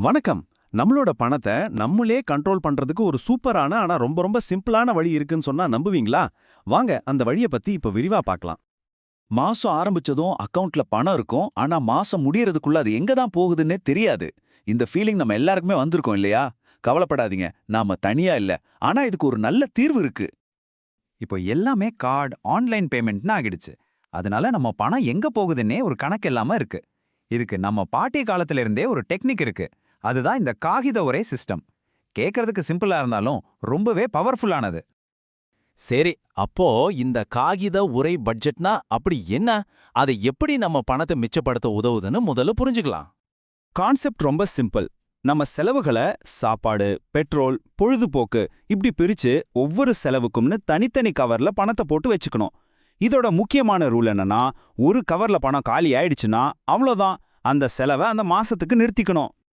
வணக்கம். நம்மளோட பணத்தை நம்மளே கண்ட்ரோல் பண்றதுக்கு ஒரு சூப்பரான ஆனா ரொம்ப ரொம்ப சிம்பிளான வழி இருக்குன்னு சொன்னா நம்புவீங்களா? வாங்க அந்த வழிய பத்தி இப்ப விரிவா பார்க்கலாம். மாசம் ஆரம்பிச்சதும் அக்கவுண்ட்ல பணம் இருக்கும். ஆனா மாசம் முடியறதுக்குள்ள அது எங்க தான் போகுதுன்னே தெரியாது. இந்த ஃபீலிங் நம்ம எல்லாருக்குமே வந்திருக்கோம் இல்லையா? கவலைப்படாதீங்க. நாம தனியா இல்ல. ஆனா இதுக்கு ஒரு நல்ல தீர்வு இருக்கு. இப்போ எல்லாமே கார்டு, ஆன்லைன் பேமெண்ட்னு ஆகிடுச்சு. அதனால நம்ம பணம் எங்க போகுதுன்னே ஒரு கணக்கு இல்லாம இருக்கு. இதுக்கு நம்ம பாட்டி காலத்துல இருந்தே ஒரு டெக்னிக் இருக்கு. அதுதான் இந்த காகித உரை சிஸ்டம். கேட்கறதுக்கு சிம்பிளா இருந்தாலும் ரொம்பவே பவர்ஃபுல்லானது. சரி, அப்போ இந்த காகித உரை பட்ஜெட்னா அப்படி என்ன? அதை எப்படி நம்ம பணத்தை மிச்சப்படுத்த உதவுதுன்னு முதல்ல புரிஞ்சுக்கலாம். கான்செப்ட் ரொம்ப சிம்பிள். நம்ம செலவுகளை சாப்பாடு, பெட்ரோல், பொழுதுபோக்கு இப்படி பிரிச்சு ஒவ்வொரு செலவுக்கும்னு தனித்தனி கவர்ல பணத்தை போட்டு வச்சுக்கணும். இதோட முக்கியமான ரூல் என்னன்னா, ஒரு கவர்ல பணம் காலி ஆயிடுச்சுன்னா அவ்வளோதான், அந்த செலவை அந்த மாசத்துக்கு நிறுத்திக்கணும்.